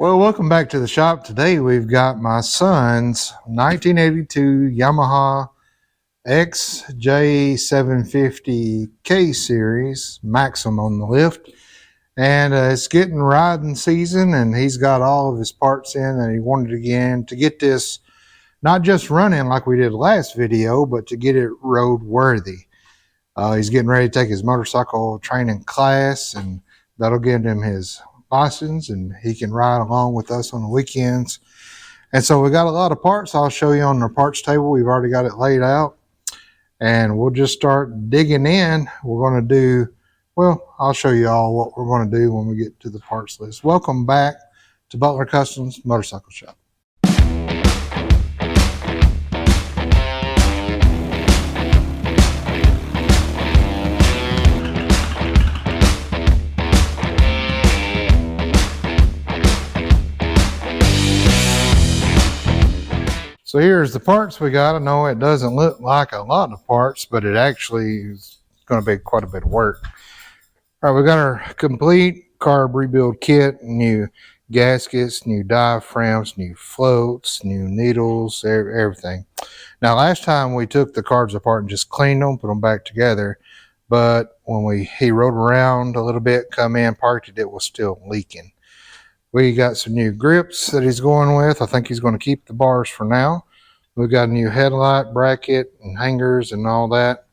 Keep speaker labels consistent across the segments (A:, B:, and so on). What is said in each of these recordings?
A: Well, welcome back to the shop. Today we've got my son's 1982 Yamaha XJ750K series Maxim on the lift, and it's getting riding season, and he's got all of his parts in, and he wanted again to get this not just running like we did last video, but to get it road worthy. He's getting ready to take his motorcycle training class, and that'll give him his license, and he can ride along with us on the weekends. And so we got a lot of parts. I'll show you on the parts table. We've already got it laid out, and we'll just start digging in. We're going to do, well, I'll show you all what we're going to do when we get to the parts list. Welcome back to Butler Customs Motorcycle Shop. So here's the parts we got. I know it doesn't look like a lot of parts, but it actually is going to be quite a bit of work. All right, we got our complete carb rebuild kit, new gaskets, new diaphragms, new floats, new needles, everything. Now, last time we took the carbs apart and just cleaned them, put them back together, but when he rode around a little bit, come in, parked it, it was still leaking. We got some new grips that he's going with. I think he's going to keep the bars for now. We've got a new headlight bracket and hangers and all that.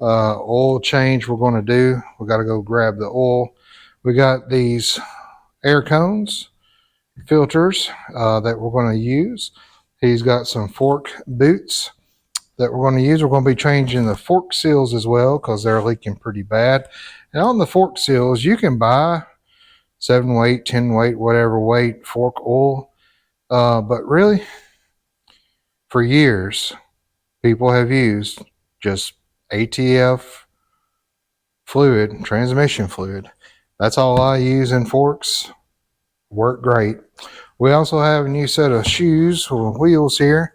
A: Oil change we're going to do. We got to go grab the oil. We got these air cones, filters that we're going to use. He's got some fork boots that we're going to use. We're going to be changing the fork seals as well because they're leaking pretty bad. And on the fork seals, you can buy 7 weight, 10 weight, whatever weight fork oil. But really, for years, people have used just ATF fluid, transmission fluid. That's all I use in forks. Work great. We also have a new set of shoes or wheels here.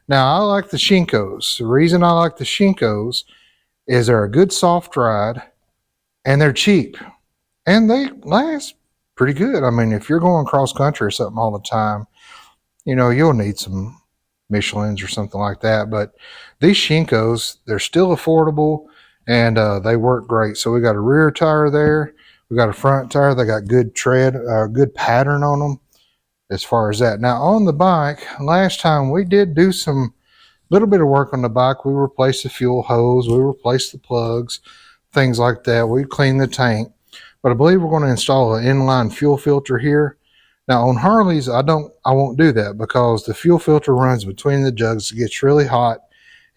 A: Now, I like the Shinkos. The reason I like the Shinkos is they're a good soft ride, and they're cheap, and they last pretty good. I mean, if you're going cross country or something all the time, you know, you'll need some Michelins or something like that. But these Shinkos, they're still affordable, and they work great. So we got a rear tire there. We got a front tire. They got good tread, good pattern on them as far as that. Now, on the bike, last time we did do some little bit of work on the bike. We replaced the fuel hose. We replaced the plugs, things like that. We cleaned the tank. But I believe we're going to install an inline fuel filter here. Now on Harleys, I won't do that because the fuel filter runs between the jugs. It gets really hot.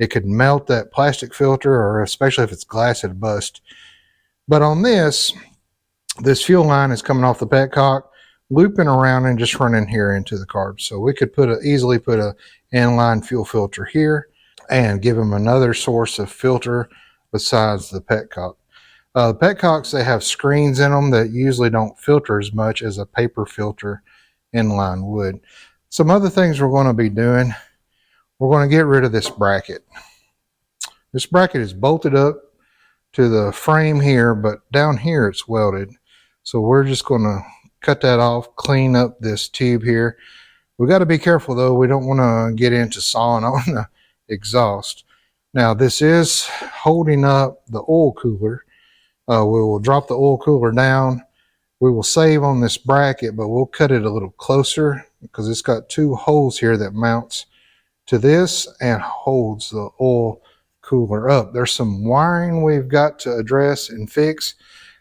A: It could melt that plastic filter, or especially if it's glass, it'd bust. But on this fuel line is coming off the petcock, looping around and just running here into the carbs. So we could easily put a inline fuel filter here and give them another source of filter besides the petcock. The petcocks, they have screens in them that usually don't filter as much as a paper filter inline would. Some other things we're going to be doing, we're going to get rid of this bracket. This bracket is bolted up to the frame here, but down here it's welded. So we're just going to cut that off, clean up this tube here. We got to be careful though. We don't want to get into sawing on the exhaust. Now this is holding up the oil cooler. We will drop the oil cooler down. We will save on this bracket, but we'll cut it a little closer because it's got 2 holes here that mounts to this and holds the oil cooler up. There's some wiring we've got to address and fix,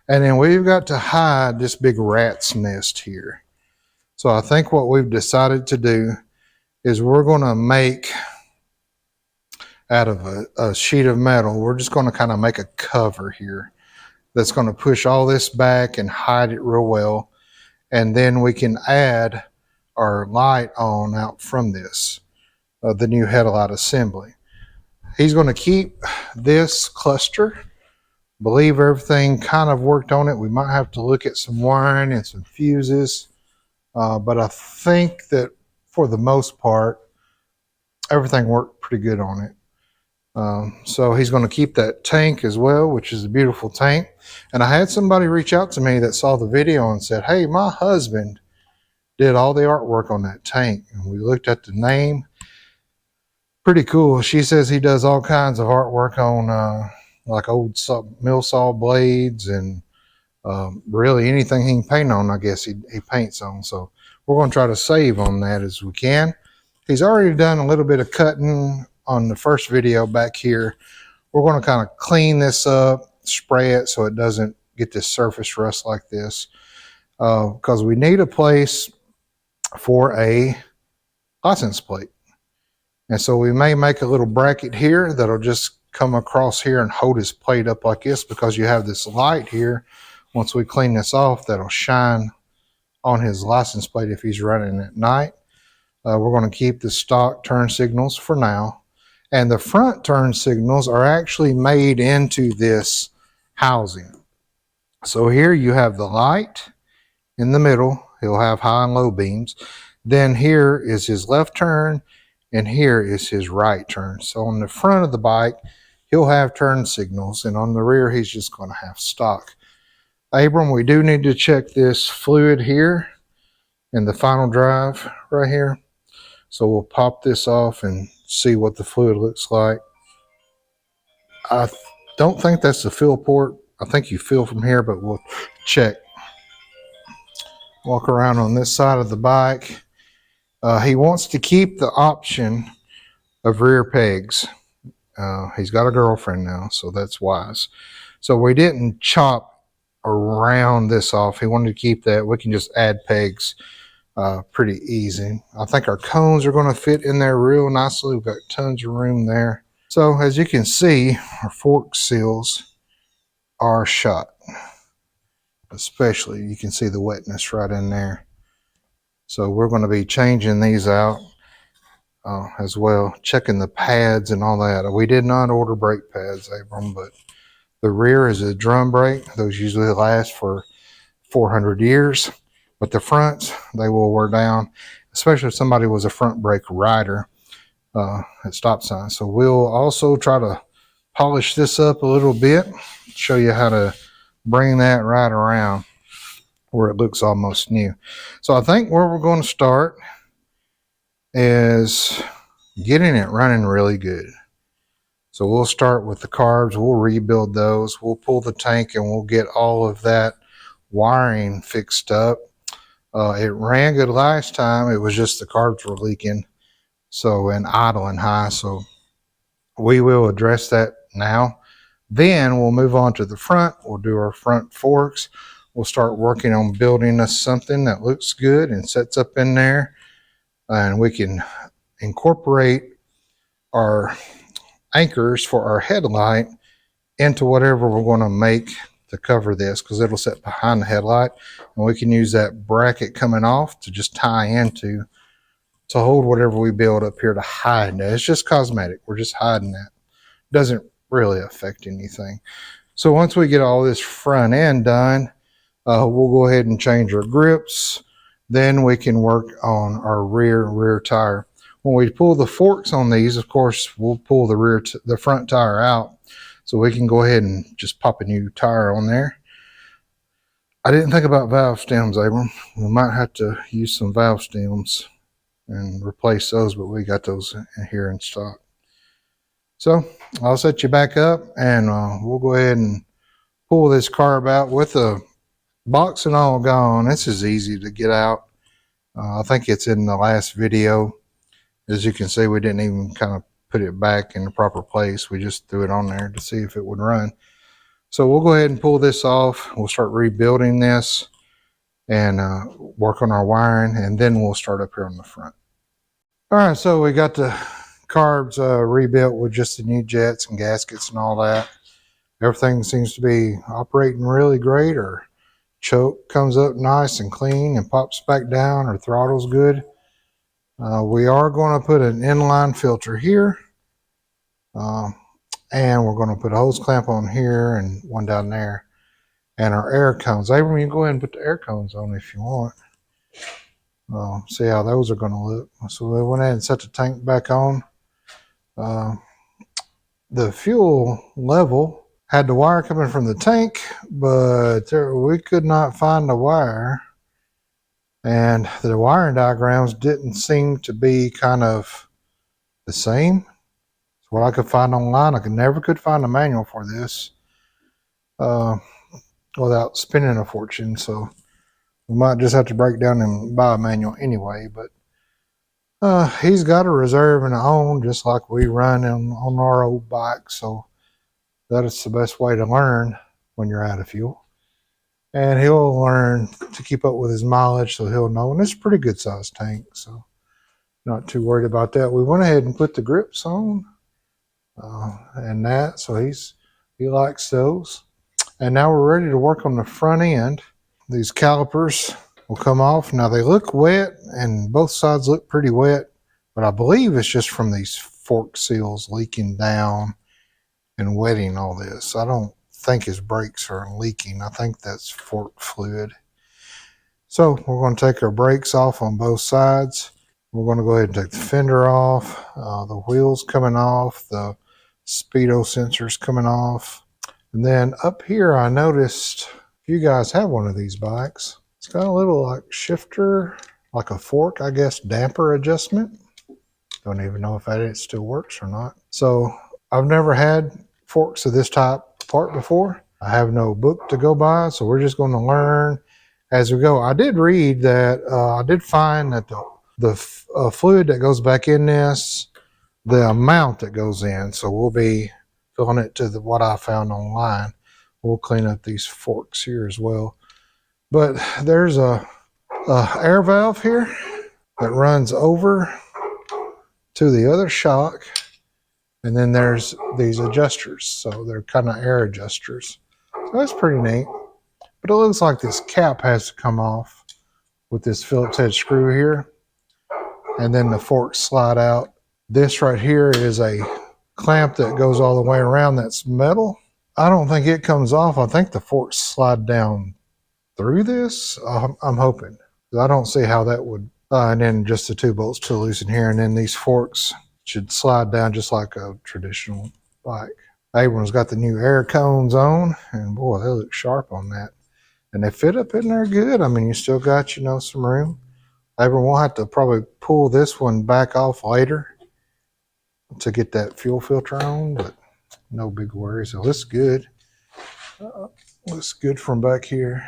A: and then we've got to hide this big rat's nest here. So I think what we've decided to do is we're going to make, out of a sheet of metal, we're just going to kind of make a cover here that's going to push all this back and hide it real well. And then we can add our light on out from this, the new headlight assembly. He's going to keep this cluster. Believe everything kind of worked on it. We might have to look at some wiring and some fuses. But I think that for the most part, everything worked pretty good on it. So he's going to keep that tank as well, which is a beautiful tank. And I had somebody reach out to me that saw the video and said, hey, my husband did all the artwork on that tank, and we looked at the name. Pretty cool. She says he does all kinds of artwork on like old mill saw blades and really anything he can paint on, I guess he paints on. So we're going to try to save on that as we can. He's already done a little bit of cutting on the first video back here. We're going to kind of clean this up, spray it so it doesn't get this surface rust like this, because we need a place for a license plate. And so we may make a little bracket here that'll just come across here and hold his plate up like this, because you have this light here. Once we clean this off, that'll shine on his license plate if he's running at night. We're going to keep the stock turn signals for now. And the front turn signals are actually made into this housing. So here you have the light in the middle. He'll have high and low beams. Then here is his left turn, and here is his right turn. So on the front of the bike, he'll have turn signals, and on the rear, he's just going to have stock. Abram, we do need to check this fluid here in the final drive right here. So we'll pop this off and see what the fluid looks like. I don't think that's the fill port. I think you fill from here, but we'll check. Walk around on this side of the bike. He wants to keep the option of rear pegs. He's got a girlfriend now, so that's wise. So we didn't chop around this off. He wanted to keep that. We can just add pegs pretty easy. I think our cones are going to fit in there real nicely. We've got tons of room there. So as you can see, our fork seals are shot. Especially, you can see the wetness right in there. So we're going to be changing these out as well, checking the pads and all that. We did not order brake pads, Abram, but the rear is a drum brake. Those usually last for 400 years, but the fronts, they will wear down, especially if somebody was a front brake rider at stop sign. So we'll also try to polish this up a little bit, show you how to bring that right around where it looks almost new. So I think where we're going to start is getting it running really good. So we'll start with the carbs. We'll rebuild those. We'll pull the tank and we'll get all of that wiring fixed up. It ran good last time. It was just the carbs were leaking, so, and idling high. So we will address that now. Then we'll move on to the front. We'll do our front forks. We'll start working on building us something that looks good and sets up in there. And we can incorporate our anchors for our headlight into whatever we're going to make to cover this, because it'll sit behind the headlight. And we can use that bracket coming off to just tie into to hold whatever we build up here to hide that. It's just cosmetic. We're just hiding that. Doesn't really affect anything. So once we get all this front end done, we'll go ahead and change our grips. Then we can work on our rear tire. When we pull the forks on these, of course, we'll pull the front tire out, so we can go ahead and just pop a new tire on there. I didn't think about valve stems, Abram. We might have to use some valve stems and replace those, but we got those here in stock. So I'll set you back up, and we'll go ahead and pull this carb out with the box and all gone. This is easy to get out. I think it's in the last video. As you can see, we didn't even kind of put it back in the proper place. We just threw it on there to see if it would run. So we'll go ahead and pull this off. We'll start rebuilding this and work on our wiring, and then we'll start up here on the front. All right, so we got the carbs rebuilt with just the new jets and gaskets and all that. Everything seems to be operating really great. Our choke comes up nice and clean and pops back down. Our throttle's good. We are going to put an inline filter here, and we're going to put a hose clamp on here and one down there, and our air cones. Abram, you can go ahead and put the air cones on if you want. See how those are going to look. So we went ahead and set the tank back on. The fuel level had the wire coming from the tank, but we could not find the wire And the wiring diagrams didn't seem to be kind of the same. It's what I could find online. I never could find a manual for this without spending a fortune. So we might just have to break down and buy a manual anyway. But he's got a reserve and a own, just like we run on our old bike. So that is the best way to learn when you're out of fuel. And he'll learn to keep up with his mileage, so he'll know. And it's a pretty good sized tank, so not too worried about that. We went ahead and put the grips on and that, so he likes those. And now we're ready to work on the front end. These calipers will come off. Now they look wet, and both sides look pretty wet, but I believe it's just from these fork seals leaking down and wetting all this. I don't think his brakes are leaking. I think that's fork fluid. So we're going to take our brakes off on both sides. We're going to go ahead and take the fender off, the wheels coming off, the speedo sensors coming off. And then up here I noticed, if you guys have one of these bikes, it's got a little like shifter, like a fork, I guess, damper adjustment. Don't even know if it still works or not. So I've never had forks of this type apart before. I have no book to go by, so we're just going to learn as we go. I did read that, I did find that the fluid that goes back in this, the amount that goes in, so we'll be filling it to what I found online. We'll clean up these forks here as well. But there's a air valve here that runs over to the other shock. And then there's these adjusters, so they're kind of air adjusters. So that's pretty neat. But it looks like this cap has to come off with this Phillips head screw here. And then the forks slide out. This right here is a clamp that goes all the way around that's metal. I don't think it comes off. I think the forks slide down through this. I'm hoping. I don't see how that would. And then just the two bolts to loosen here. And then these forks should slide down just like a traditional bike. Abram's got the new air cones on, and boy, they look sharp on that. And they fit up in there good. I mean, you still got, some room. Abram will have to probably pull this one back off later to get that fuel filter on, but no big worries. It looks good. Looks good from back here.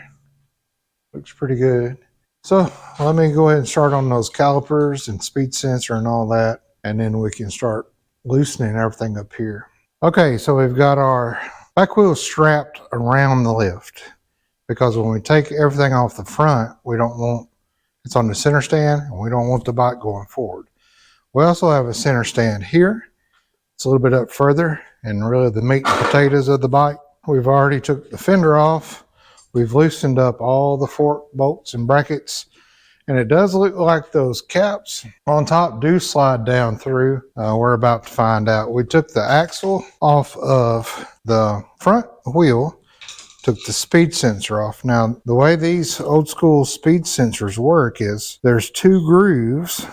A: Looks pretty good. So let me go ahead and start on those calipers and speed sensor and all that. And then we can start loosening everything up here. Okay, so we've got our back wheel strapped around the lift, because when we take everything off the front, we don't want, it's on the center stand, and we don't want the bike going forward. We also have a center stand here. It's a little bit up further, and really the meat and potatoes of the bike. We've already took the fender off. We've loosened up all the fork bolts and brackets. And it does look like those caps on top do slide down through. We're about to find out. We took the axle off of the front wheel, took the speed sensor off. Now, the way these old school speed sensors work is there's two grooves,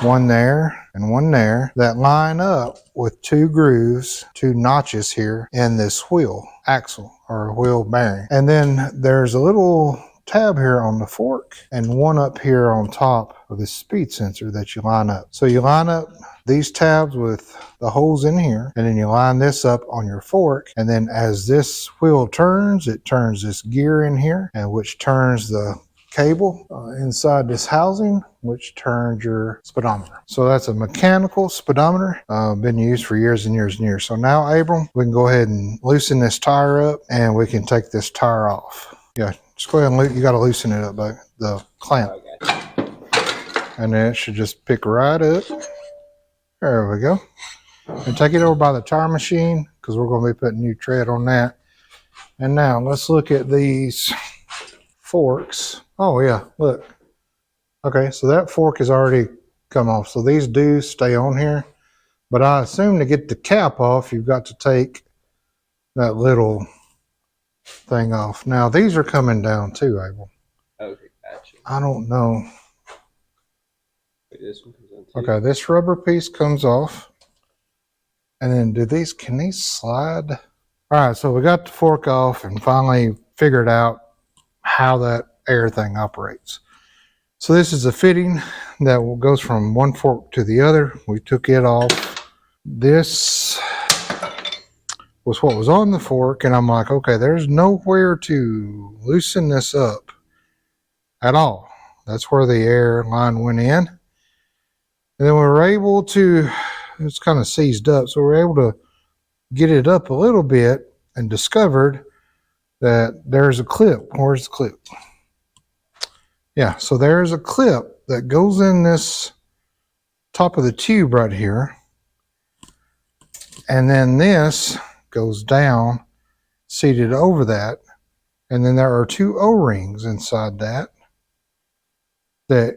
A: one there and one there, that line up with two grooves, two notches here in this wheel axle or wheel bearing. And then there's a little tab here on the fork and one up here on top of the speed sensor that you line up. So you line up these tabs with the holes in here, and then you line this up on your fork, and then as this wheel turns, it turns this gear in here, and which turns the cable inside this housing, which turns your speedometer. So that's a mechanical speedometer, been used for years and years and years. So now, Abram, we can go ahead and loosen this tire up, and we can take this tire off. Yeah, just go ahead and you got to loosen it up by the clamp. And then it should just pick right up. There we go. And take it over by the tire machine, because we're going to be putting new tread on that. And now let's look at these forks. Oh yeah, look. Okay, so that fork has already come off. So these do stay on here. But I assume to get the cap off, you've got to take that little thing off. Now these are coming down too, Abel.
B: Okay, gotcha.
A: I don't know.
B: Wait, this one comes on too.
A: Okay, this rubber piece comes off. And then can these slide? All right, so we got the fork off and finally figured out how that air thing operates. So this is a fitting that goes from one fork to the other. We took it off. This was what was on the fork, and I'm like, okay, there's nowhere to loosen this up at all. That's where the air line went in. And then we were able to, it's kind of seized up, so we were able to get it up a little bit and discovered that there's a clip. Where's the clip? Yeah, so there's a clip that goes in this top of the tube right here. And then this goes down, seated over that. And then there are two O-rings inside that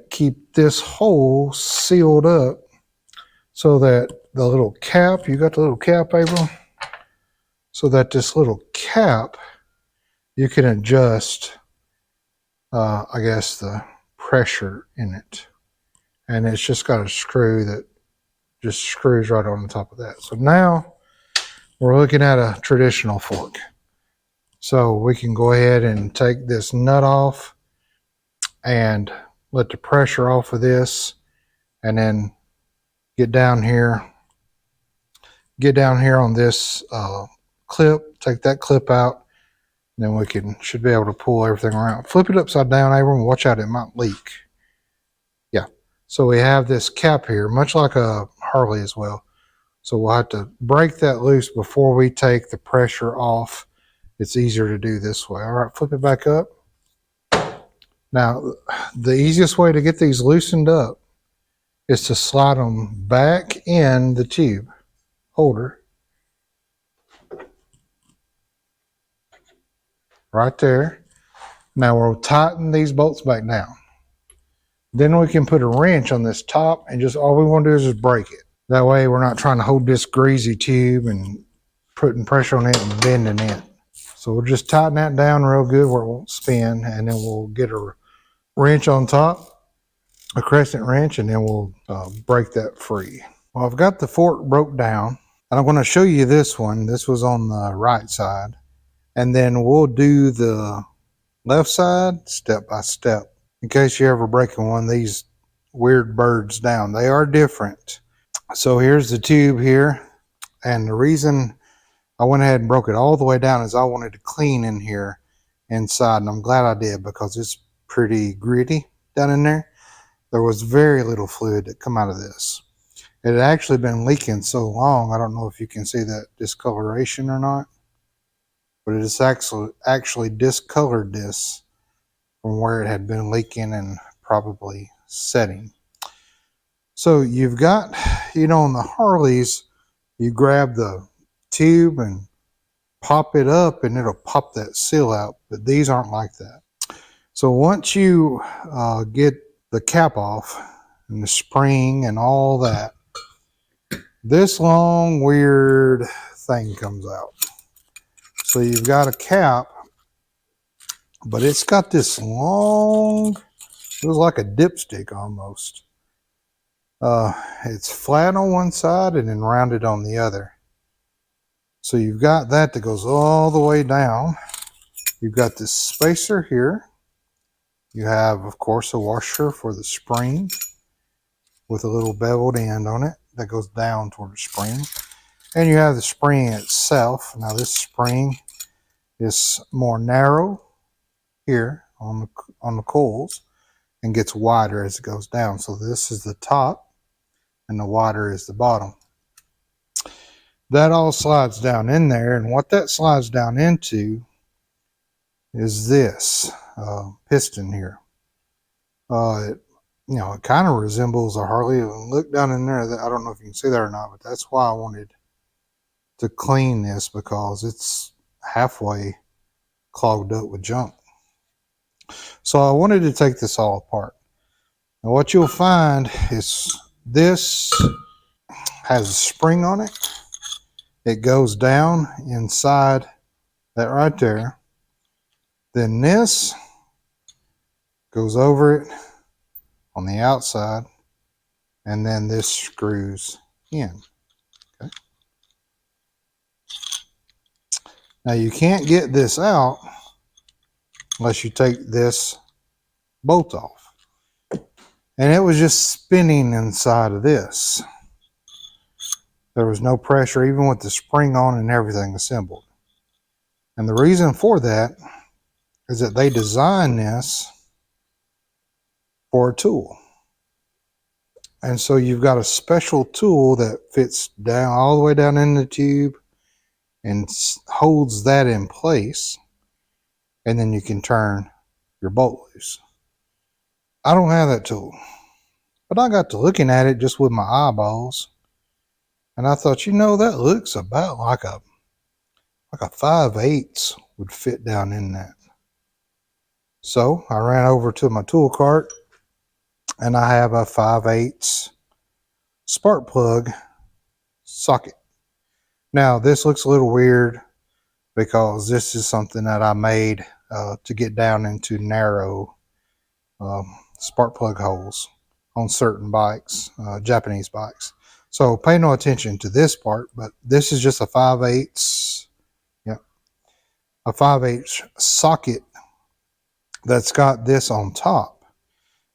A: keep this hole sealed up so that the little cap, you got the little cap, Abram? So that this little cap, you can adjust, I guess, the pressure in it. And it's just got a screw that just screws right on the top of that. So now we're looking at a traditional fork. So we can go ahead and take this nut off and let the pressure off of this, and then get down here on this clip, take that clip out, and then we should be able to pull everything around. Flip it upside down, Abram, watch out, it might leak. Yeah, so we have this cap here, much like a Harley as well. So we'll have to break that loose before we take the pressure off. It's easier to do this way. All right, flip it back up. Now, the easiest way to get these loosened up is to slide them back in the tube holder. Right there. Now we'll tighten these bolts back down. Then we can put a wrench on this top, and just all we want to do is just break it. That way we're not trying to hold this greasy tube and putting pressure on it and bending it. So we'll just tighten that down real good where it won't spin, and then we'll get a wrench on top, a crescent wrench, and then we'll break that free. Well, I've got the fork broke down, and I'm going to show you this one. This was on the right side, and then we'll do the left side step by step in case you're ever breaking one of these weird birds down. They are different. So here's the tube here, and the reason I went ahead and broke it all the way down is I wanted to clean in here inside, and I'm glad I did because it's pretty gritty down in there. There was very little fluid that come out of this. It had actually been leaking so long, I don't know if you can see that discoloration or not, but it has actually discolored this from where it had been leaking and probably setting. So you've got, on the Harleys, you grab the tube and pop it up and it'll pop that seal out, but these aren't like that. So once you get the cap off and the spring and all that, this long weird thing comes out. So you've got a cap, but it's got this long, it was like a dipstick almost. It's flat on one side and then rounded on the other. So you've got that goes all the way down. You've got this spacer here. You have, of course, a washer for the spring with a little beveled end on it that goes down toward the spring. And you have the spring itself. Now this spring is more narrow here on the coils and gets wider as it goes down. So this is the top and the wider is the bottom. That all slides down in there, and what that slides down into is this piston here. It kind of resembles a Harley. Look down in there. I don't know if you can see that or not, but that's why I wanted to clean this, because it's halfway clogged up with junk. So I wanted to take this all apart. Now what you'll find is this has a spring on it. It goes down inside that right there. Then this goes over it on the outside, and then this screws in. Okay. Now you can't get this out unless you take this bolt off. and it was just spinning inside of this. There was no pressure, even with the spring on and everything assembled. And the reason for that is that they designed this for a tool. And so you've got a special tool that fits down all the way down in the tube and holds that in place. And then you can turn your bolt loose. I don't have that tool, but I got to looking at it just with my eyeballs. And I thought, you know, that looks about like a 5/8 would fit down in that. So I ran over to my tool cart, and I have a 5/8 spark plug socket. Now this looks a little weird because this is something that I made to get down into narrow spark plug holes on certain bikes, Japanese bikes. So pay no attention to this part, but this is just a 5/8, a 5/8 socket that's got this on top.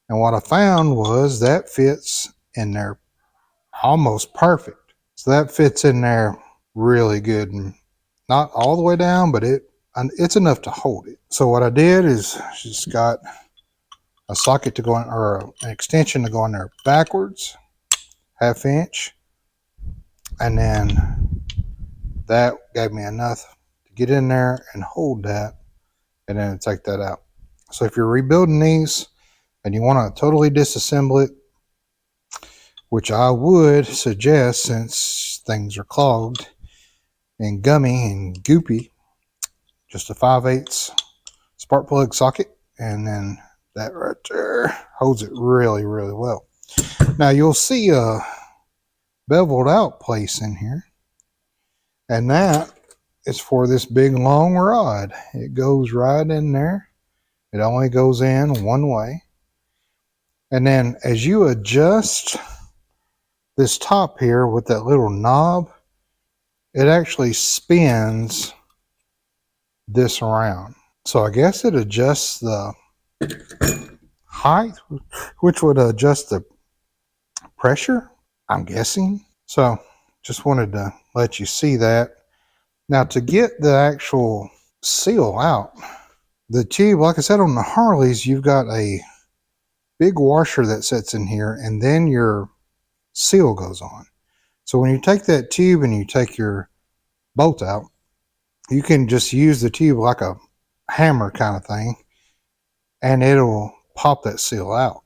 A: And what I found was that fits in there almost perfect. So that fits in there really good, and not all the way down, but it's enough to hold it. So what I did is just got a socket to go in, or an extension to go in there backwards, 1/2 inch, and then that gave me enough to get in there and hold that, and then take that out. So if you're rebuilding these and you want to totally disassemble it, which I would suggest since things are clogged and gummy and goopy, just a 5/8 spark plug socket, and then that right there holds it really, really well. Now you'll see a beveled out place in here, and that is for this big long rod. It goes right in there. It only goes in one way. And then as you adjust this top here with that little knob, it actually spins this around. So I guess it adjusts the height, which would adjust the pressure, I'm guessing. So just wanted to let you see that. Now to get the actual seal out, the tube, like I said, on the Harleys, you've got a big washer that sits in here, and then your seal goes on. So when you take that tube and you take your bolt out, you can just use the tube like a hammer kind of thing, and it'll pop that seal out.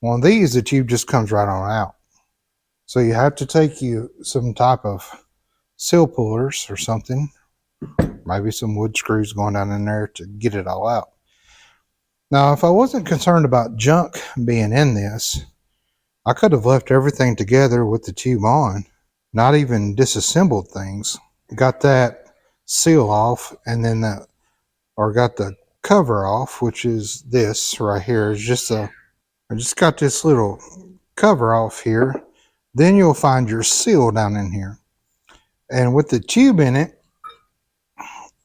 A: On these, the tube just comes right on out. So you have to take you some type of seal pullers or something, maybe some wood screws going down in there to get it all out. Now, if I wasn't concerned about junk being in this, I could have left everything together with the tube on, not even disassembled things. Got that seal off, and then got the cover off, which is this right here. Is just I just got this little cover off here. Then you'll find your seal down in here. And with the tube in it,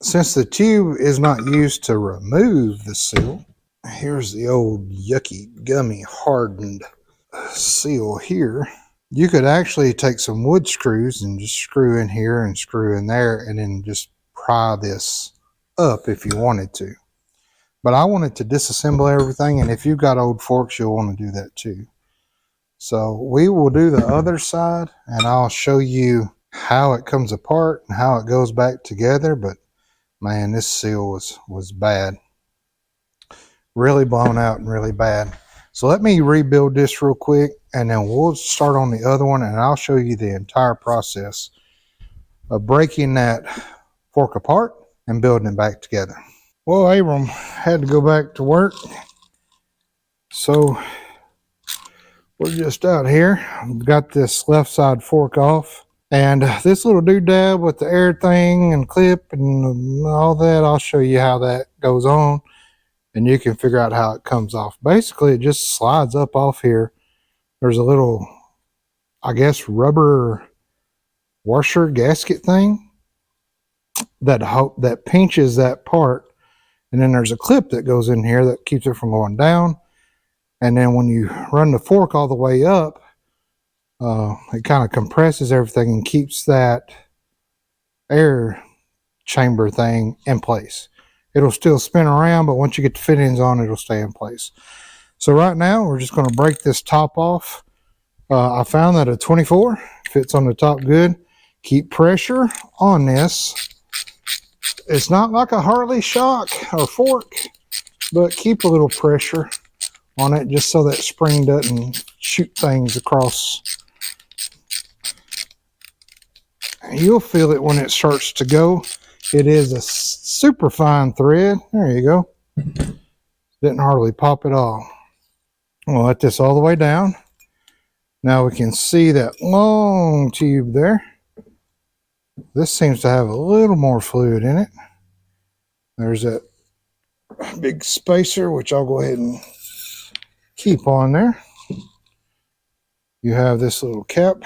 A: since the tube is not used to remove the seal, here's the old yucky, gummy, hardened seal here. You could actually take some wood screws and just screw in here and screw in there, and then just pry this up if you wanted to. But I wanted to disassemble everything, and if you've got old forks, you'll want to do that too. So we will do the other side, and I'll show you how it comes apart and how it goes back together. But man, this seal was bad. Really blown out and really bad. So let me rebuild this real quick, and then we'll start on the other one, and I'll show you the entire process of breaking that fork apart and building it back together. Well, Abram had to go back to work, so we're just out here. Got this left side fork off, and this little doodad with the air thing and clip and all that, I'll show you how that goes on, and you can figure out how it comes off. Basically, it just slides up off here. There's a little, I guess, rubber washer gasket thing that pinches that part, and then there's a clip that goes in here that keeps it from going down. And then when you run the fork all the way up, it kind of compresses everything and keeps that air chamber thing in place. It'll still spin around, but once you get the fittings on, it'll stay in place. So right now, we're just going to break this top off. I found that a 24 fits on the top good. Keep pressure on this. It's not like a Harley shock or fork, but keep a little pressure on it just so that spring doesn't shoot things across. You'll feel it when it starts to go. It is a super fine thread. There you go. Didn't hardly pop at all. We'll let this all the way down. Now we can see that long tube there. This seems to have a little more fluid in it. There's that big spacer, which I'll go ahead and keep on there. You have this little cap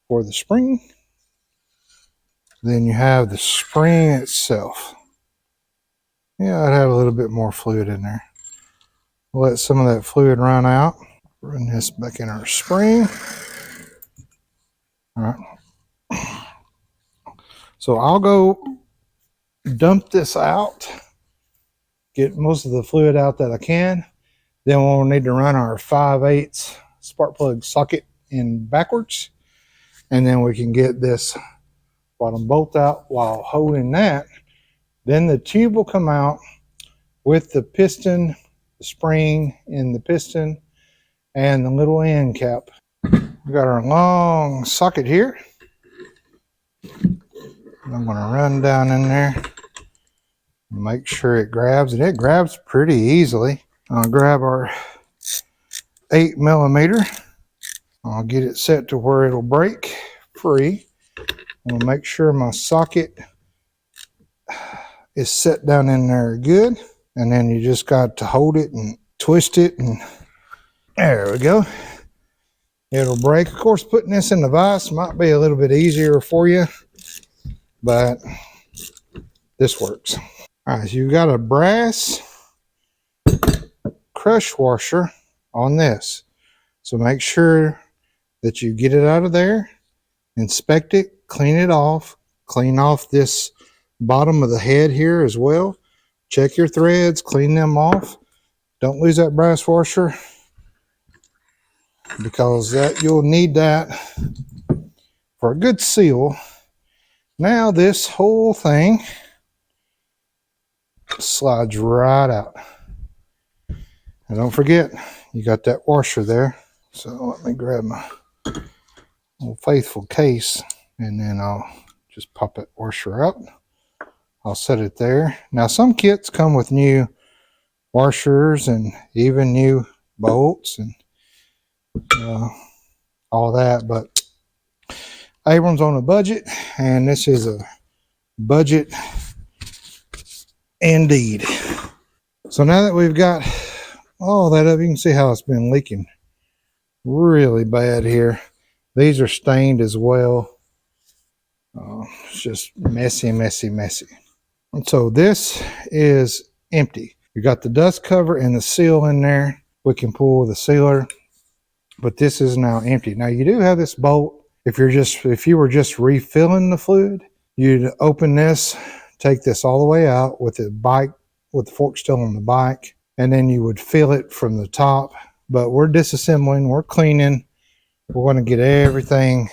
A: for the spring. Then you have the spring itself. Yeah, I'd have a little bit more fluid in there. We'll let some of that fluid run out. Run this back in our spring. All right. So I'll go dump this out, get most of the fluid out that I can. Then we'll need to run our 5/8 spark plug socket in backwards. And then we can get this bottom bolt out while holding that. Then the tube will come out with the piston, the spring in the piston, and the little end cap. We got our long socket here. I'm going to run down in there, make sure it grabs, and it grabs pretty easily. I'll grab our 8mm. I'll get it set to where it'll break free. I'll make sure my socket is set down in there good, and then you just got to hold it and twist it, and there we go. It'll break. Of course, putting this in the vise might be a little bit easier for you, but this works. All right, so you've got a brass crush washer on this. So make sure that you get it out of there, inspect it, clean it off, clean off this bottom of the head here as well. Check your threads, clean them off. Don't lose that brass washer, because that you'll need that for a good seal. Now this whole thing slides right out. And don't forget, you got that washer there. So let me grab my little faithful case, and then I'll just pop that washer up. I'll set it there. Now some kits come with new washers and even new bolts and all that, but Abram's on a budget, and this is a budget indeed. So now that we've got all that up, you can see how it's been leaking really bad here. These are stained as well. It's just messy, messy, messy. And so this is empty. You got the dust cover and the seal in there. We can pull the sealer, but this is now empty. Now you do have this bolt. If you were just refilling the fluid, you'd open this, take this all the way out with the bike, with the fork still on the bike, and then you would fill it from the top. But we're disassembling, we're cleaning, we're going to get everything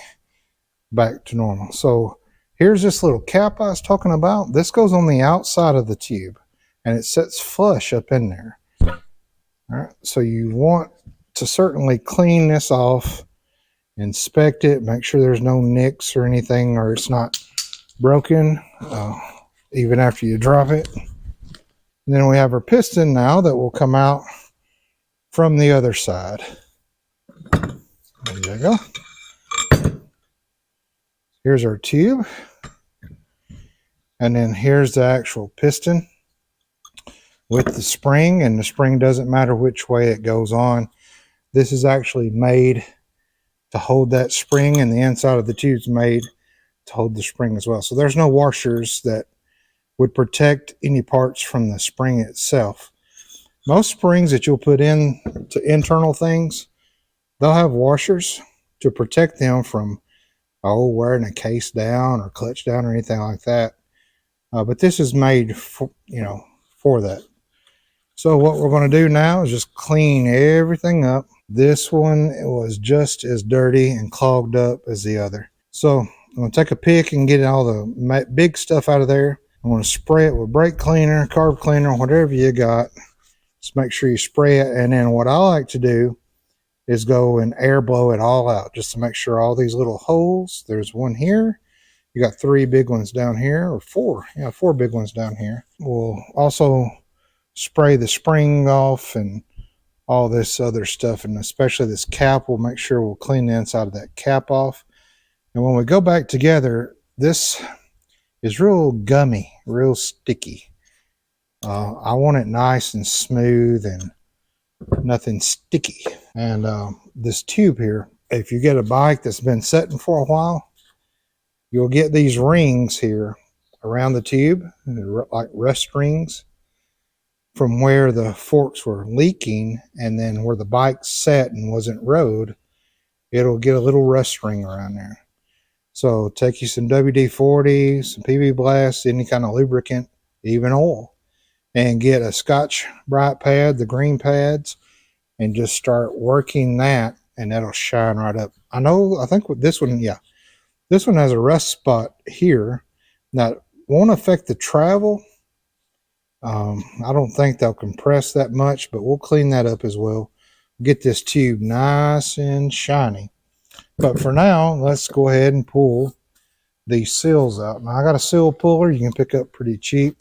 A: back to normal. So here's this little cap I was talking about. This goes on the outside of the tube, and it sits flush up in there. All right, so you want to certainly clean this off, inspect it, make sure there's no nicks or anything, or it's not broken even after you drop it. And then we have our piston now that will come out from the other side. There you go. Here's our tube, and then here's the actual piston with the spring, and the spring doesn't matter which way it goes on. This is actually made to hold that spring, and the inside of the tube is made to hold the spring as well. So there's no washers that would protect any parts from the spring itself. Most springs that you'll put in to internal things, they'll have washers to protect them from wearing a case down or clutch down or anything like that. But this is made for, for that. So what we're going to do now is just clean everything up. This one was just as dirty and clogged up as the other. So I'm going to take a pick and get all the big stuff out of there. I'm going to spray it with brake cleaner, carb cleaner, whatever you got. Just make sure you spray it. And then what I like to do is go and air blow it all out just to make sure all these little holes, there's one here. You got 3 big ones down here, or 4. Yeah, 4 big ones down here. We'll also spray the spring off and all this other stuff, and especially this cap. We'll make sure we'll clean the inside of that cap off. And when we go back together, this is real gummy, real sticky. I want it nice and smooth and nothing sticky. And this tube here, if you get a bike that's been sitting for a while, you'll get these rings here around the tube, like rust rings, from where the forks were leaking, and then where the bike sat and wasn't rode, it'll get a little rust ring around there. So take you some WD-40, some PB Blast, any kind of lubricant, even oil, and get a Scotch Brite pad, the green pads, and just start working that, and that'll shine right up. I think with this one, yeah, this one has a rust spot here. That won't affect the travel. I don't think they'll compress that much, but we'll clean that up as well. Get this tube nice and shiny. But for now, let's go ahead and pull these seals out. Now, I got a seal puller you can pick up pretty cheap.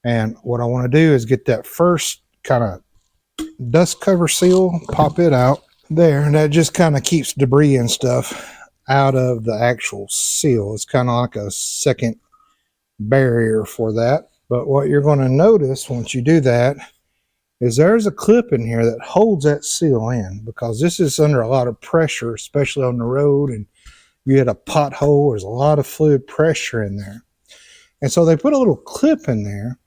A: And what I want to do is get that first kind of dust cover seal, pop it out there. And that just kind of keeps debris and stuff out of the actual seal. It's kind of like a second barrier for that. But what you're going to notice once you do that is there's a clip in here that holds that seal in, because this is under a lot of pressure, especially on the road, and you hit a pothole, there's a lot of fluid pressure in there. And so they put a little clip in there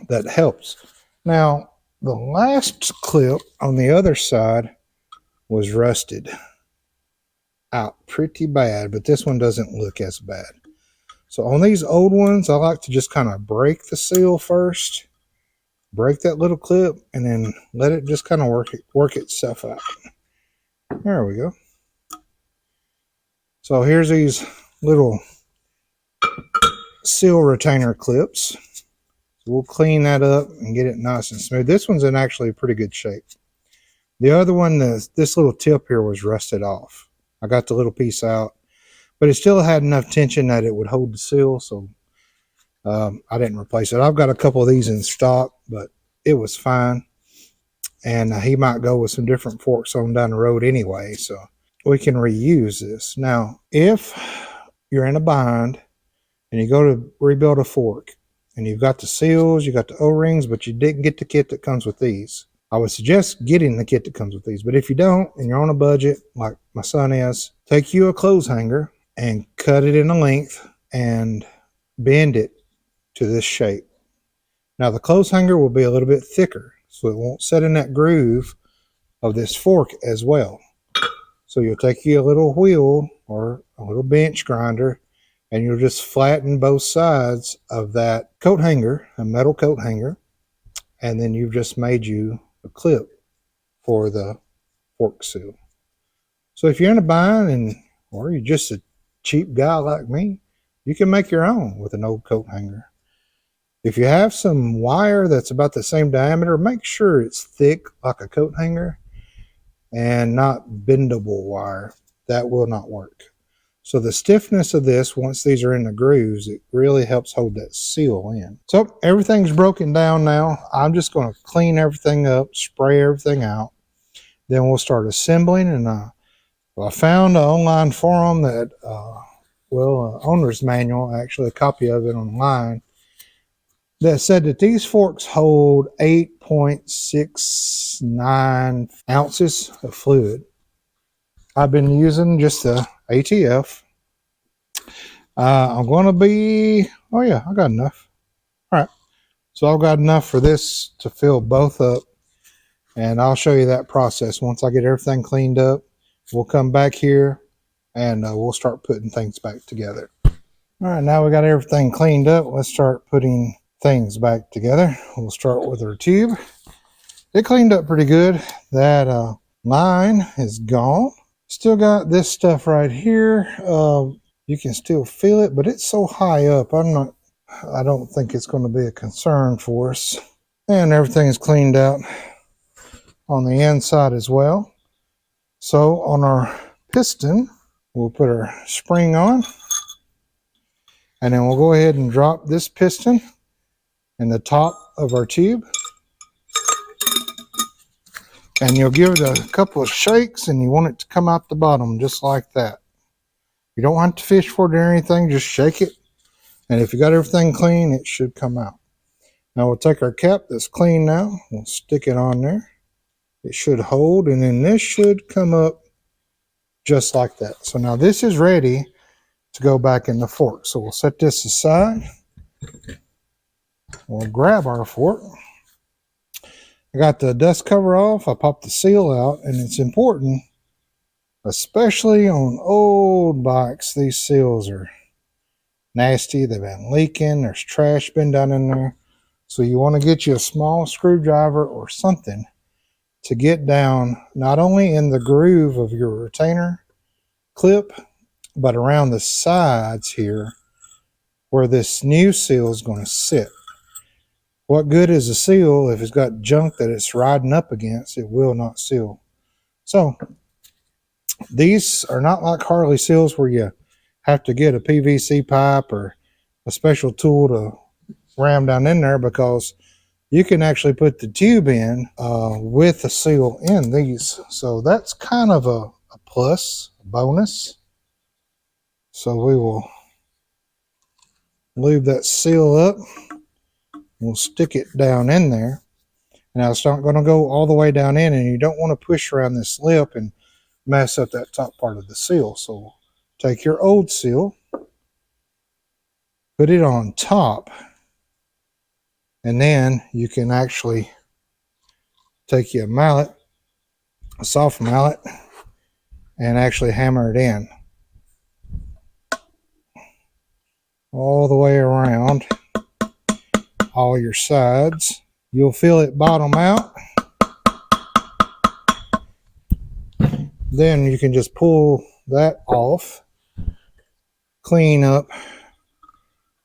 A: that helps. Now, the last clip on the other side was rusted out pretty bad, but this one doesn't look as bad. So on these old ones, I like to just kind of break the seal first, break that little clip, and then let it just kind of work itself out. There we go. So here's these little seal retainer clips. So we'll clean that up and get it nice and smooth. This one's in actually pretty good shape. The other one, this little tip here was rusted off. I got the little piece out, but it still had enough tension that it would hold the seal, so I didn't replace it. I've got a couple of these in stock, but it was fine. And he might go with some different forks on down the road anyway, so we can reuse this. Now, if you're in a bind and you go to rebuild a fork and you've got the seals, you got the O-rings, but you didn't get the kit that comes with these, I would suggest getting the kit that comes with these. But if you don't and you're on a budget like my son is, take you a clothes hanger and cut it in a length and bend it to this shape. Now the clothes hanger will be a little bit thicker, so it won't set in that groove of this fork as well. So you'll take you a little wheel or a little bench grinder, and you'll just flatten both sides of that coat hanger, a metal coat hanger, and then you've just made you a clip for the fork seal. So if you're in a bind or you're just a cheap guy like me, you can make your own with an old coat hanger. If you have some wire that's about the same diameter, make sure it's thick like a coat hanger and not bendable wire. That will not work. So the stiffness of this, once these are in the grooves, it really helps hold that seal in. So everything's broken down now. I'm just going to clean everything up, spray everything out. Then we'll start assembling. And I found an online forum that, owner's manual, actually a copy of it online, that said that these forks hold 8.69 ounces of fluid. I've been using just the ATF. I'm going to be, I got enough. All right. So I've got enough for this to fill both up, and I'll show you that process. Once I get everything cleaned up, we'll come back here and we'll start putting things back together. All right, now we got everything cleaned up. Let's start putting things back together. We'll start with our tube. It cleaned up pretty good. That line is gone. Still got this stuff right here. You can still feel it, but it's so high up. I don't think it's going to be a concern for us. And everything is cleaned out on the inside as well. So on our piston, we'll put our spring on, and then we'll go ahead and drop this piston in the top of our tube. And you'll give it a couple of shakes, and you want it to come out the bottom just like that. You don't want to fish for it or anything, just shake it. And if you got everything clean, it should come out. Now we'll take our cap that's clean now, we'll stick it on there. It should hold, and then this should come up just like that. So now this is ready to go back in the fork. So we'll set this aside. We'll grab our fork. I got the dust cover off. I popped the seal out, and it's important, especially on old bikes. These seals are nasty. They've been leaking. There's trash been down in there. So you want to get you a small screwdriver or something to get down not only in the groove of your retainer clip, but around the sides here where this new seal is going to sit. What good is a seal if it's got junk that it's riding up against? It will not seal. So these are not like Harley seals where you have to get a PVC pipe or a special tool to ram down in there, because you can actually put the tube in with the seal in these. So that's kind of a plus, a bonus. So we will lube that seal up. We'll stick it down in there. Now it's not going to go all the way down in, and you don't want to push around this lip and mess up that top part of the seal. So take your old seal, put it on top, and then you can actually take your mallet, a soft mallet, and actually hammer it in all the way around all your sides. You'll feel it bottom out. Then you can just pull that off, clean up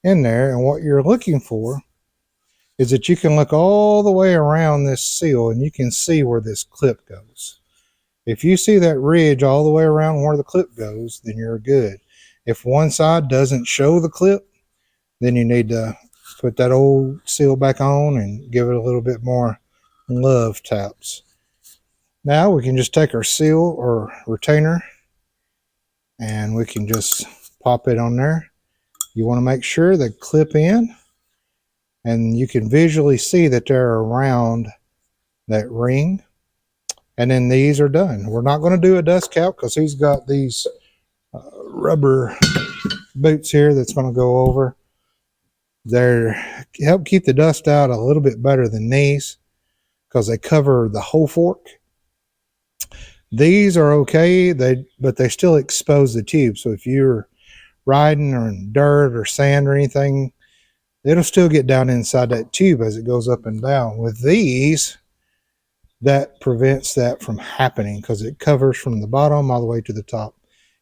A: in there, and what you're looking for is that you can look all the way around this seal and you can see where this clip goes. If you see that ridge all the way around where the clip goes, then you're good. If one side doesn't show the clip, then you need to put that old seal back on and give it a little bit more love taps. Now we can just take our seal or retainer and we can just pop it on there. You want to make sure they clip in, and you can visually see that they're around that ring. And then these are done. We're not going to do a dust cap because he's got these rubber boots here that's going to go over. They help keep the dust out a little bit better than these because they cover the whole fork. These are okay, but they still expose the tube. So if you're riding or in dirt or sand or anything, it'll still get down inside that tube as it goes up and down. With these, that prevents that from happening because it covers from the bottom all the way to the top.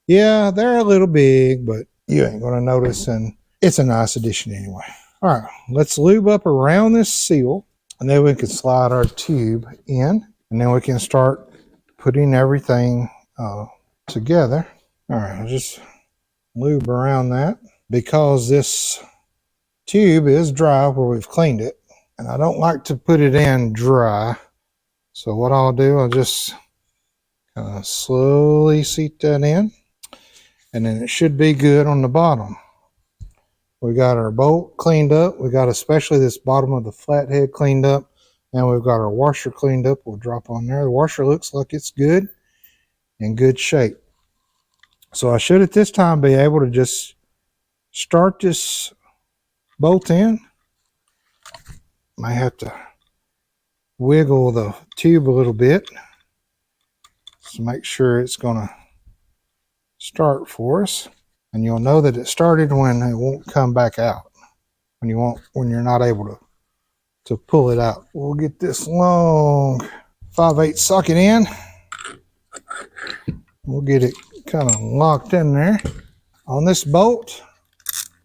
A: Yeah, they're a little big, but you ain't going to notice, and it's a nice addition anyway. All right, let's lube up around this seal, and then we can slide our tube in, and then we can start putting everything together. All right, I'll just lube around that because this tube is dry where we've cleaned it, and I don't like to put it in dry. So what I'll do, I'll just kind of slowly seat that in, and then it should be good on the bottom. We got our bolt cleaned up. We got especially this bottom of the flathead cleaned up, and we've got our washer cleaned up. We'll drop on there. The washer looks like it's good, in good shape. So I should at this time be able to just start this bolt in. Might have to wiggle the tube a little bit to make sure it's going to start for us. And you'll know that it started when it won't come back out. When you're not able to pull it out. We'll get this long 5/8 socket in. We'll get it kind of locked in there. On this bolt,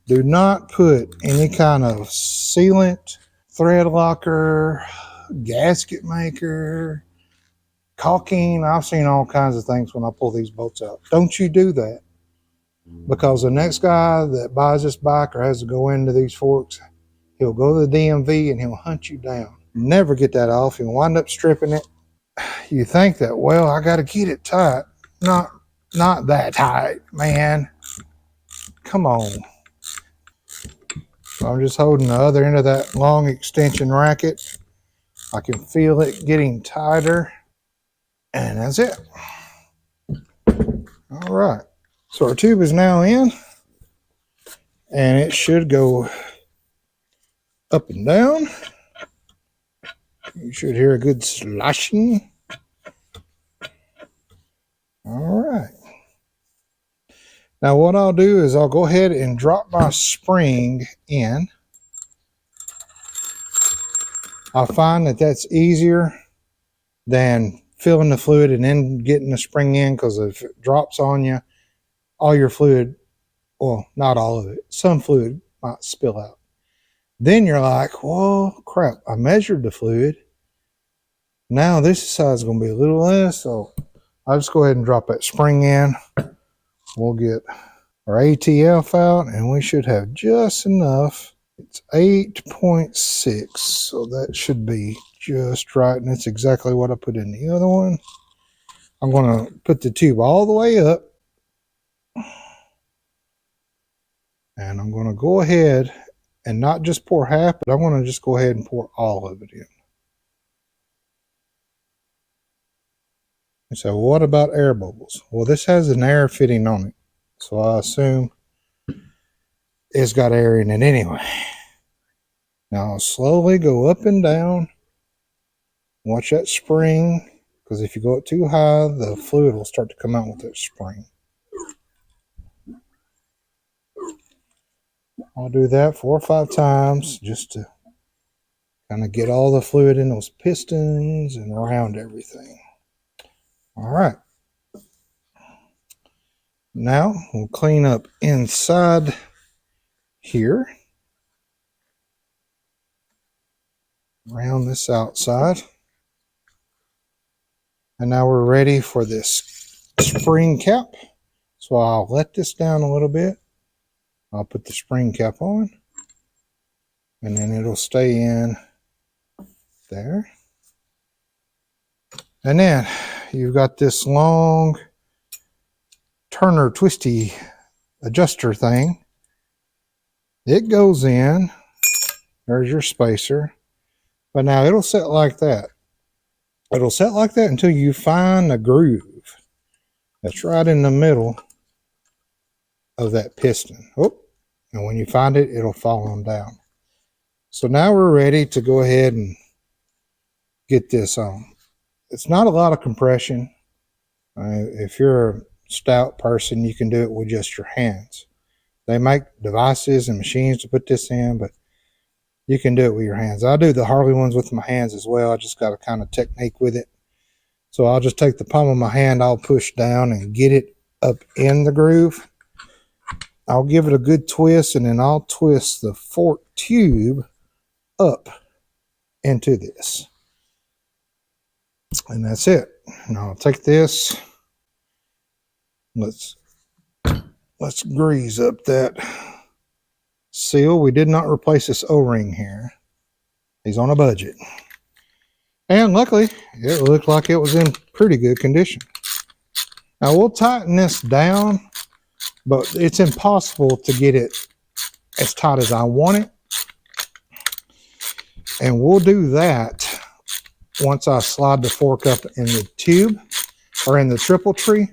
A: do not put any kind of sealant, thread locker, gasket maker, caulking. I've seen all kinds of things when I pull these bolts out. Don't you do that, because the next guy that buys this bike or has to go into these forks, he'll go to the DMV and he'll hunt you down. Never get that off. You'll wind up stripping it. You think that, well, I got to get it tight. Not that tight, man. Come on. So I'm just holding the other end of that long extension racket. I can feel it getting tighter. And that's it. All right. So our tube is now in. And it should go up and down. You should hear a good sloshing. All right. Now what I'll do is I'll go ahead and drop my spring in. I find that that's easier than filling the fluid and then getting the spring in, because if it drops on you, all your fluid, well, not all of it, some fluid might spill out. Then you're like, whoa, crap, I measured the fluid. Now this size is going to be a little less, so I'll just go ahead and drop that spring in. We'll get our ATF out, and we should have just enough. It's 8.6, so that should be just right, and that's exactly what I put in the other one. I'm going to put the tube all the way up, and I'm going to go ahead and not just pour half, but I'm going to just go ahead and pour all of it in. And so what about air bubbles? Well, this has an air fitting on it, so I assume it's got air in it anyway. Now I'll slowly go up and down. Watch that spring, because if you go up too high, the fluid will start to come out with that spring. I'll do that 4 or 5 times just to kind of get all the fluid in those pistons and around everything. All right. Now we'll clean up inside here. Around this outside. And now we're ready for this spring cap. So I'll let this down a little bit. I'll put the spring cap on. And then it'll stay in there. And then you've got this long Turner twisty adjuster thing. It goes in. There's your spacer. But now it'll set like that. It'll set like that until you find a groove that's right in the middle of that piston. Oh, and when you find it, it'll fall on down. So now we're ready to go ahead and get this on. It's not a lot of compression. If you're a stout person, you can do it with just your hands. They make devices and machines to put this in, but you can do it with your hands. I do the Harley ones with my hands as well. I just got a kind of technique with it. So I'll just take the palm of my hand, I'll push down and get it up in the groove. I'll give it a good twist, and then I'll twist the fork tube up into this. And that's it. Now I'll take this. Let's grease up that seal. We did not replace this O-ring here. He's on a budget. And luckily, it looked like it was in pretty good condition. Now we'll tighten this down, but it's impossible to get it as tight as I want it. And we'll do that once I slide the fork up in the tube or in the triple tree.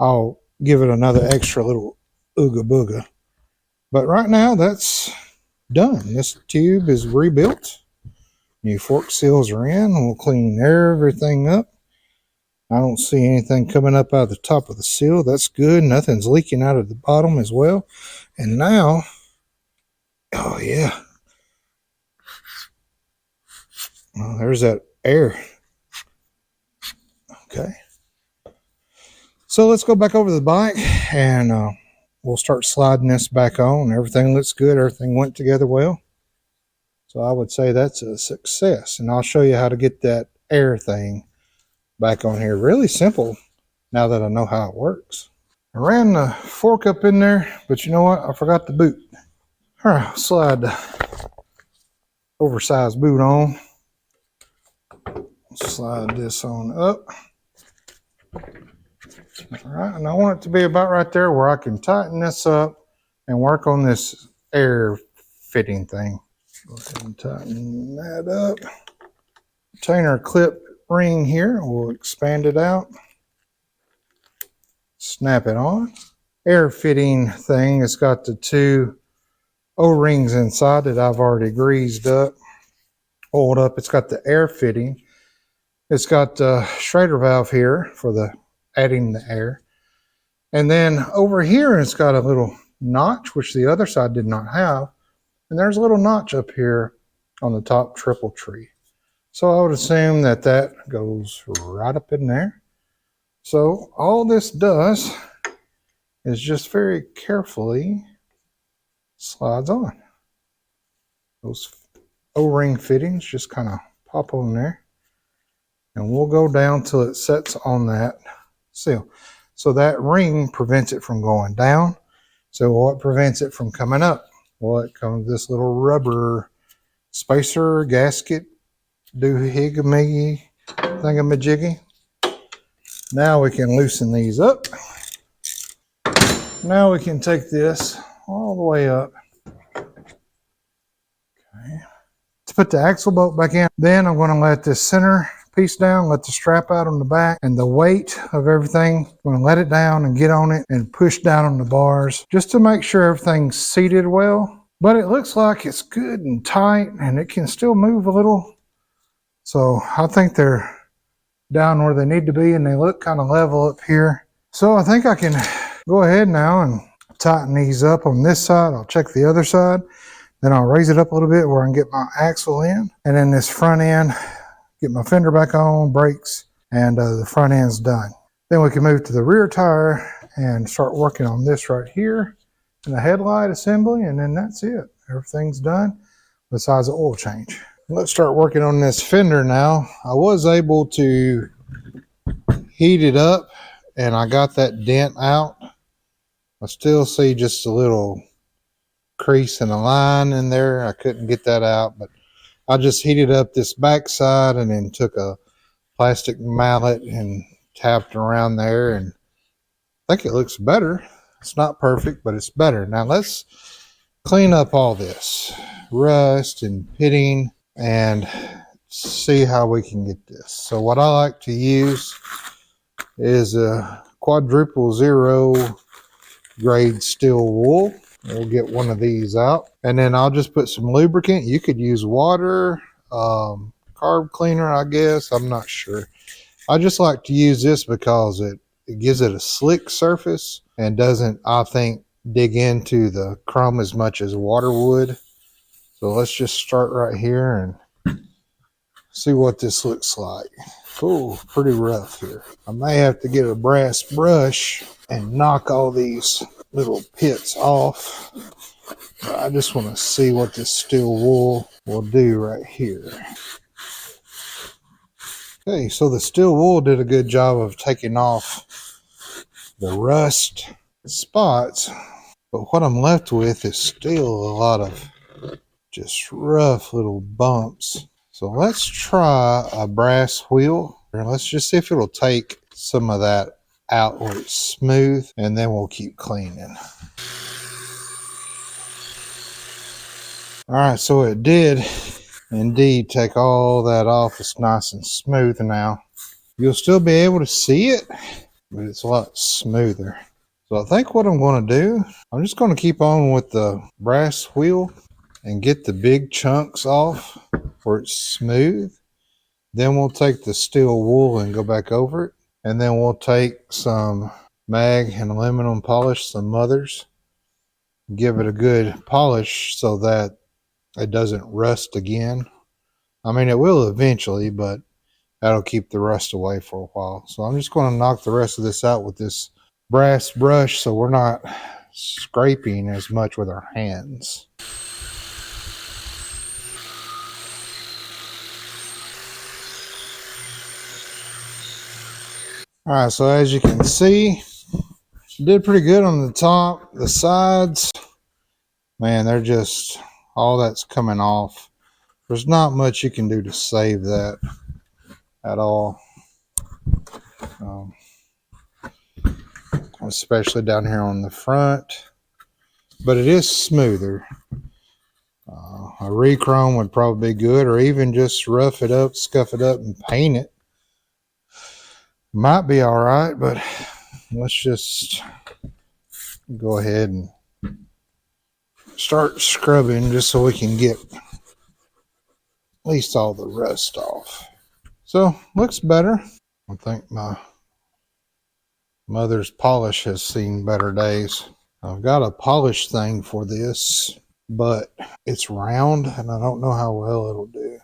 A: I'll give it another extra little ooga booga. But right now, that's done. This tube is rebuilt. New fork seals are in. We'll clean everything up. I don't see anything coming up out of the top of the seal. That's good. Nothing's leaking out of the bottom as well. And now, oh yeah. Well, there's that air. Okay. So let's go back over to the bike and we'll start sliding this back on. Everything looks good. Everything went together well. So I would say that's a success. And I'll show you how to get that air thing back on here. Really simple now that I know how it works. I ran the fork up in there, but you know what? I forgot the boot. All right, slide the oversized boot on. Slide this on up. All right, and I want it to be about right there where I can tighten this up and work on this air fitting thing. Go ahead and tighten that up. Retainer clip ring here, we'll expand it out. Snap it on. Air fitting thing, it's got the two O-rings inside that I've already greased up, oiled up. It's got the air fitting. It's got the Schrader valve here for the adding the air. And then over here, it's got a little notch, which the other side did not have. And there's a little notch up here on the top triple tree. So I would assume that that goes right up in there. So all this does is just very carefully slides on. Those O-ring fittings just kind of pop on there. And we'll go down till it sets on that seal. So that ring prevents it from going down. So what prevents it from coming up? Well, it comes this little rubber spacer gasket doohigamiggy thingamajiggy. Now we can loosen these up. Now we can take this all the way up. Okay. To put the axle bolt back in, then I'm going to let this center piece down, let the strap out on the back, and the weight of everything, I'm going to let it down and get on it and push down on the bars just to make sure everything's seated well. But it looks like it's good and tight and it can still move a little. So I think they're down where they need to be and they look kind of level up here. So I think I can go ahead now and tighten these up on this side. I'll check the other side. Then I'll raise it up a little bit where I can get my axle in. And then this front end, get my fender back on, brakes, and the front end's done. Then we can move to the rear tire and start working on this right here and the headlight assembly, and then that's it. Everything's done besides the oil change. Let's start working on this fender now. I was able to heat it up and I got that dent out. I still see just a little crease and a line in there. I couldn't get that out, but I just heated up this back side and then took a plastic mallet and tapped around there, and I think it looks better. It's not perfect, but it's better. Now let's clean up all this rust and pitting and see how we can get this. So what I like to use is a quadruple zero grade steel wool. We'll get one of these out, and then I'll just put some lubricant. You could use water, carb cleaner, I guess. I'm not sure. I just like to use this because it gives it a slick surface and doesn't, I think, dig into the chrome as much as water would. So let's just start right here and see what this looks like. Ooh, pretty rough here. I may have to get a brass brush and knock all these little pits off. But I just want to see what this steel wool will do right here. Okay, so the steel wool did a good job of taking off the rust spots, but what I'm left with is still a lot of just rough little bumps. So let's try a brass wheel. Let's just see if it'll take some of that out where it's smooth, and then we'll keep cleaning. All right, so it did indeed take all that off. It's nice and smooth now. You'll still be able to see it, but it's a lot smoother. So I think what I'm going to do, I'm just going to keep on with the brass wheel and get the big chunks off where it's smooth. Then we'll take the steel wool and go back over it. And then we'll take some mag and aluminum polish, some mothers, give it a good polish so that it doesn't rust again. I mean, it will eventually, but that'll keep the rust away for a while. So I'm just going to knock the rest of this out with this brass brush so we're not scraping as much with our hands. All right, so as you can see, did pretty good on the top. The sides, man, they're just, all that's coming off. There's not much you can do to save that at all. Especially down here on the front. But it is smoother. A re-chrome would probably be good, or even just rough it up, scuff it up, and paint it. Might be all right, but let's just go ahead and start scrubbing just so we can get at least all the rust off. So, looks better. I think my mother's polish has seen better days. I've got a polish thing for this, but it's round and I don't know how well it'll do.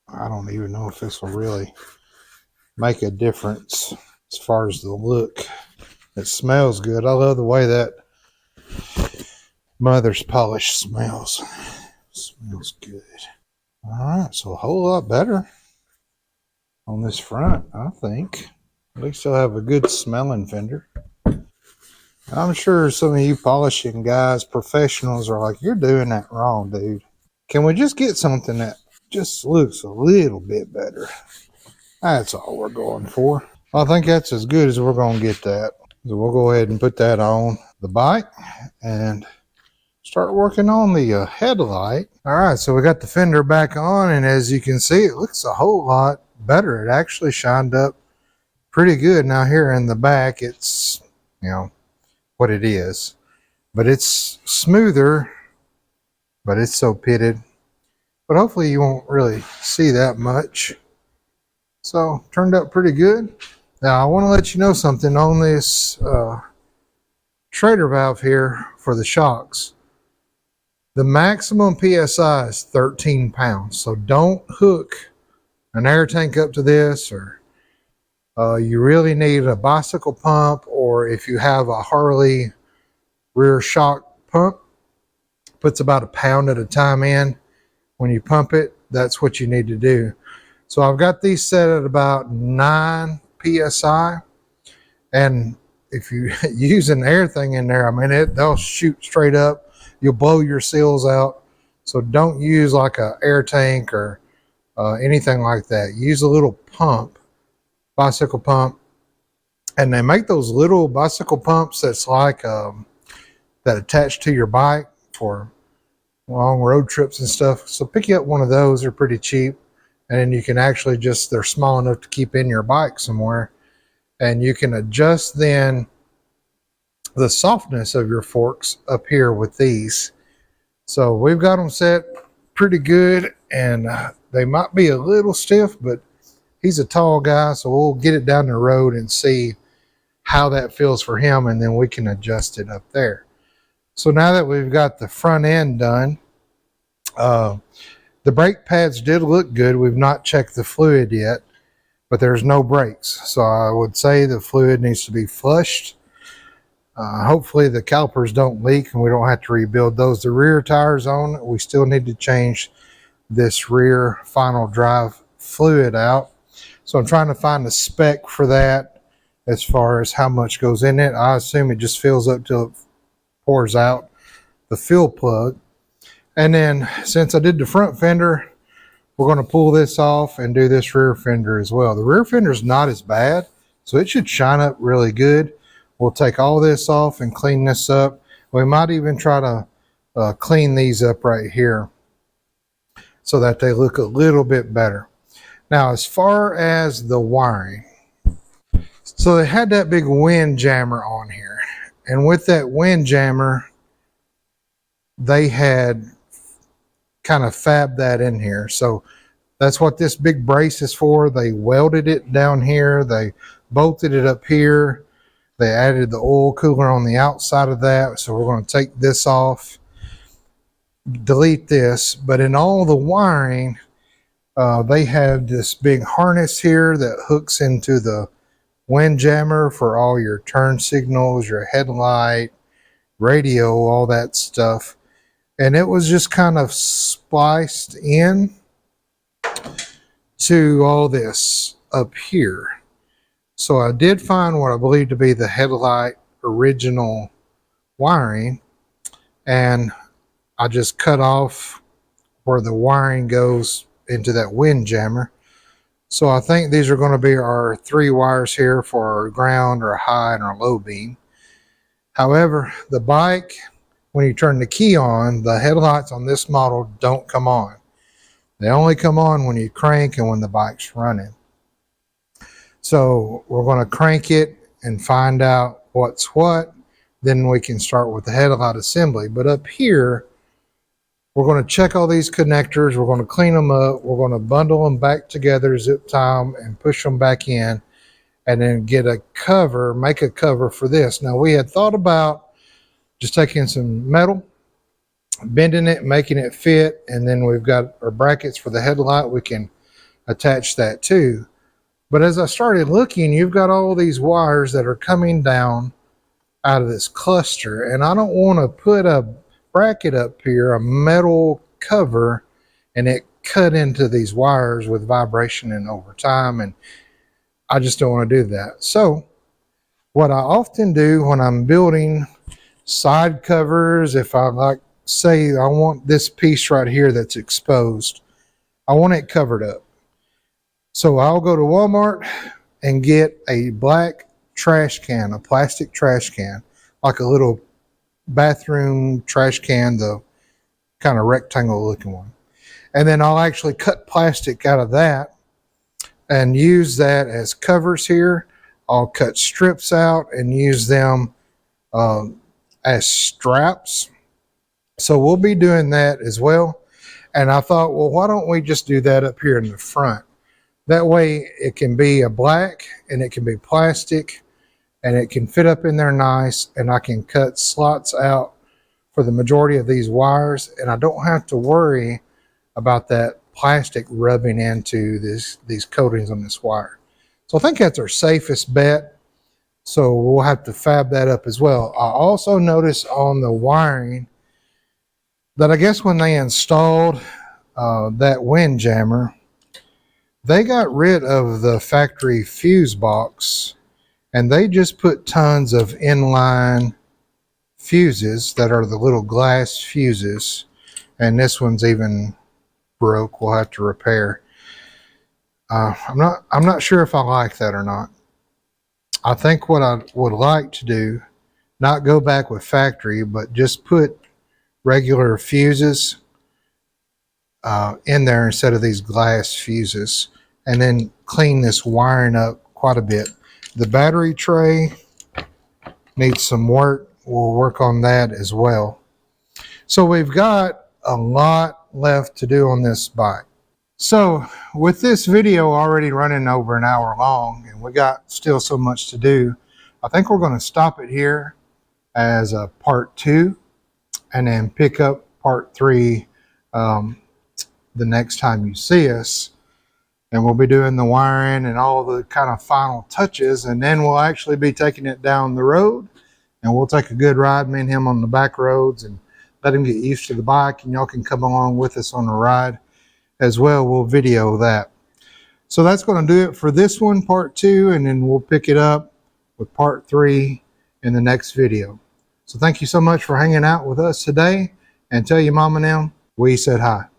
A: I don't even know if this will really make a difference as far as the look. It smells good. I love the way that mother's polish smells. It smells good. All right, so a whole lot better on this front, I think. At least I'll have a good smelling fender. I'm sure some of you polishing guys, professionals, are like, you're doing that wrong, dude. Can we just get something that just looks a little bit better? That's all we're going for. I think that's as good as we're going to get that. So we'll go ahead and put that on the bike and start working on the headlight. All right, so we got the fender back on, and as you can see, it looks a whole lot better. It actually shined up pretty good. Now here in the back, it's, you know, what it is, but it's smoother, but it's so pitted. But hopefully you won't really see that much. So turned out pretty good. Now I want to let you know something on this Schrader valve here for the shocks. The maximum PSI is 13 pounds. So don't hook an air tank up to this, or you really need a bicycle pump, or if you have a Harley rear shock pump, puts about a pound at a time in. When you pump it, that's what you need to do. So I've got these set at about 9 PSI. And if you use an air thing in there, I mean, they'll shoot straight up. You'll blow your seals out. So don't use like a air tank or anything like that. Use a little pump, bicycle pump. And they make those little bicycle pumps that's like that attach to your bike for long road trips and stuff. So pick you up one of those. They're pretty cheap. And then you can actually just, they're small enough to keep in your bike somewhere. And you can adjust then the softness of your forks up here with these. So we've got them set pretty good, and they might be a little stiff, but he's a tall guy, so we'll get it down the road and see how that feels for him, and then we can adjust it up there. So now that we've got the front end done, the brake pads did look good. We've not checked the fluid yet, but there's no brakes. So I would say the fluid needs to be flushed. Hopefully the calipers don't leak and we don't have to rebuild those. The rear tires on, we still need to change this rear final drive fluid out. So I'm trying to find the spec for that as far as how much goes in it. I assume it just fills up till it pours out the fill plug. And then since I did the front fender, we're going to pull this off and do this rear fender as well. The rear fender is not as bad, so it should shine up really good. We'll take all this off and clean this up. We might even try to clean these up right here so that they look a little bit better. Now, as far as the wiring, so they had that big wind jammer on here. And with that wind jammer, they had kind of fab that in here. So that's what this big brace is for. They welded it down here. They bolted it up here. They added the oil cooler on the outside of that. So we're going to take this off, delete this. But in all the wiring, they have this big harness here that hooks into the windjammer for all your turn signals, your headlight, radio, all that stuff. And it was just kind of spliced in to all this up here. So I did find what I believe to be the headlight original wiring, and I just cut off where the wiring goes into that windjammer. So I think these are going to be our 3 wires here for our ground, our high, and our low beam. However, the bike, when you turn the key on, the headlights on this model don't come on. They only come on when you crank and when the bike's running. So we're going to crank it and find out what's what. Then we can start with the headlight assembly. But up here, we're going to check all these connectors. We're going to clean them up. We're going to bundle them back together, zip tie them, and push them back in. And then get a cover, make a cover for this. Now, we had thought about just taking some metal, bending it, making it fit, and then we've got our brackets for the headlight. We can attach that too. But as I started looking, you've got all these wires that are coming down out of this cluster, and I don't want to put a bracket up here, a metal cover, and it cut into these wires with vibration and over time, and I just don't want to do that. So what I often do when I'm building side covers, if I like, say I want this piece right here that's exposed, I want it covered up. So I'll go to Walmart and get a black trash can, a plastic trash can, like a little bathroom trash can, the kind of rectangle looking one. And then I'll actually cut plastic out of that and use that as covers here. I'll cut strips out and use them as straps. So we'll be doing that as well. And I thought, well, why don't we just do that up here in the front? That way it can be a black and it can be plastic and it can fit up in there nice, and I can cut slots out for the majority of these wires, and I don't have to worry about that plastic rubbing into these coatings on this wire. So I think that's our safest bet. So we'll have to fab that up as well. I also noticed on the wiring that I guess when they installed that windjammer, they got rid of the factory fuse box and they just put tons of inline fuses that are the little glass fuses. And this one's even broke. We'll have to repair. I'm not sure if I like that or not. I think what I would like to do, not go back with factory, but just put regular fuses in there instead of these glass fuses, and then clean this wiring up quite a bit. The battery tray needs some work. We'll work on that as well. So we've got a lot left to do on this bike. So with this video already running over an hour long and we got still so much to do, I think we're going to stop it here as a part 2 and then pick up part 3 the next time you see us. And we'll be doing the wiring and all the kind of final touches, and then we'll actually be taking it down the road, and we'll take a good ride, me and him, on the back roads and let him get used to the bike, and y'all can come along with us on the ride as well. We'll video that. So that's going to do it for this one, part 2, and then we'll pick it up with part 3 in the next video. So thank you so much for hanging out with us today, and tell your mom and them we said hi.